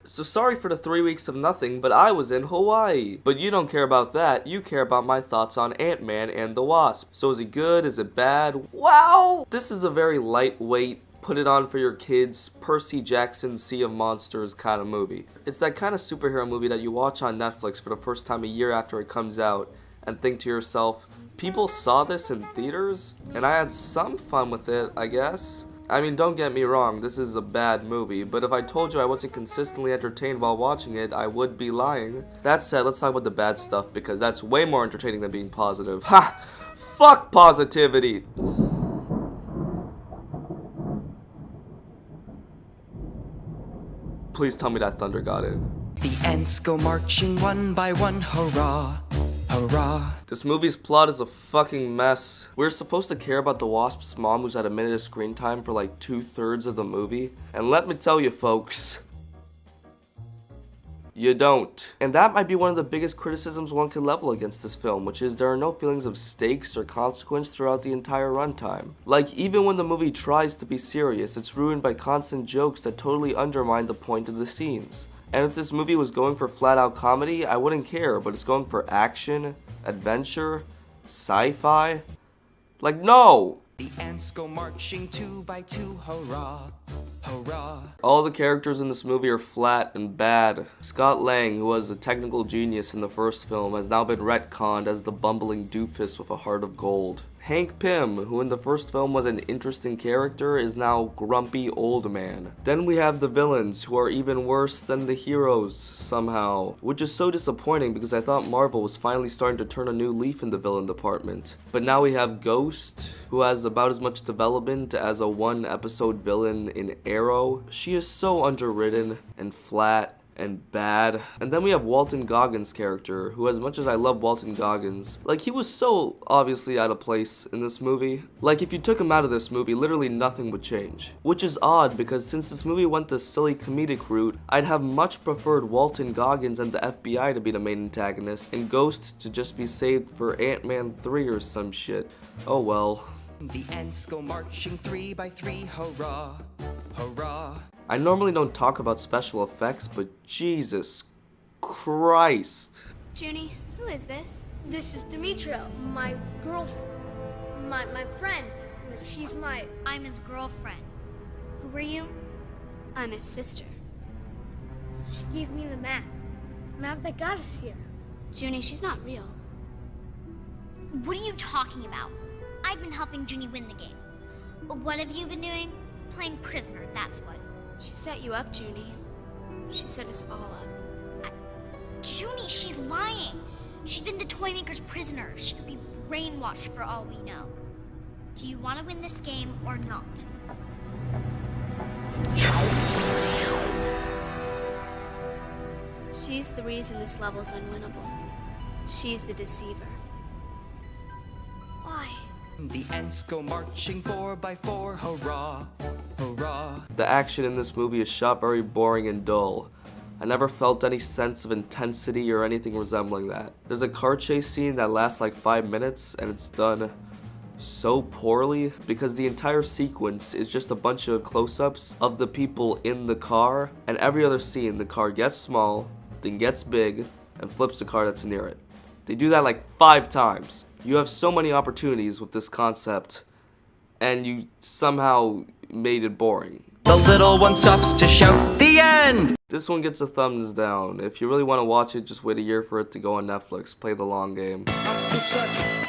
So sorry for the 3 weeks of nothing, but I was in Hawaii. But you don't care about that, you care about my thoughts on Ant-Man and the Wasp. So is it good, is it bad? Wow! This is a very lightweight, put it on for your kids, Percy Jackson Sea of Monsters kind of movie. It's that kind of superhero movie that you watch on Netflix for the first time a year after it comes out and think to yourself, people saw this in theaters? And I had some fun with it, I guess. I mean, don't get me wrong, this is a bad movie, but if I told you I wasn't consistently entertained while watching it, I would be lying. That said, let's talk about the bad stuff, because that's way more entertaining than being positive. Ha! Fuck positivity! Please tell me that thunder got in. The ants go marching one by one, hurrah, hurrah. This movie's plot is a fucking mess. We're supposed to care about the Wasp's mom who's had a minute of screen time for like 2/3 of the movie. And let me tell you folks, you don't. And that might be one of the biggest criticisms one could level against this film, which is there are no feelings of stakes or consequence throughout the entire runtime. Like, even when the movie tries to be serious, it's ruined by constant jokes that totally undermine the point of the scenes. And if this movie was going for flat-out comedy, I wouldn't care, but it's going for action, adventure, sci-fi. Like, no! The ants go marching 2 by 2, hurrah, hurrah. All the characters in this movie are flat and bad. Scott Lang, who was a technical genius in the first film, has now been retconned as the bumbling doofus with a heart of gold. Hank Pym, who in the first film was an interesting character, is now grumpy old man. Then we have the villains, who are even worse than the heroes, somehow. Which is so disappointing because I thought Marvel was finally starting to turn a new leaf in the villain department. But now we have Ghost, who has about as much development as a 1-episode villain in Arrow. She is so underwritten and flat and bad. And then we have Walton Goggins' character, who, as much as I love Walton Goggins, like, he was so obviously out of place in this movie. Like, if you took him out of this movie, literally nothing would change. Which is odd, because since this movie went the silly comedic route, I'd have much preferred Walton Goggins and the FBI to be the main antagonist, and Ghost to just be saved for Ant-Man 3 or some shit. Oh well. The ants go marching 3 by 3, hurrah, hurrah. I normally don't talk about special effects, but Jesus Christ. Junie, who is this? This is Demetria, my girlfriend. My friend. She's my... I'm his girlfriend. Who are you? I'm his sister. She gave me the map. Map that got us here. Junie, she's not real. What are you talking about? I've been helping Junie win the game. What have you been doing? Playing prisoner, that's what. She set you up, Junie. She set us all up. Junie, she's lying. She's been the Toymaker's prisoner. She could be brainwashed for all we know. Do you want to win this game or not? She's the reason this level's unwinnable. She's the deceiver. Why? The ants go marching 4 by 4, hurrah, hurrah. The action in this movie is shot very boring and dull. I never felt any sense of intensity or anything resembling that. There's a car chase scene that lasts like 5 minutes, and it's done so poorly because the entire sequence is just a bunch of close-ups of the people in the car, and every other scene the car gets small, then gets big, and flips the car that's near it. They do that like 5 times. You have so many opportunities with this concept, and you somehow made it boring. The little one stops to shout, the end! This one gets a thumbs down. If you really want to watch it, just wait a year for it to go on Netflix. Play the long game. Monster Search.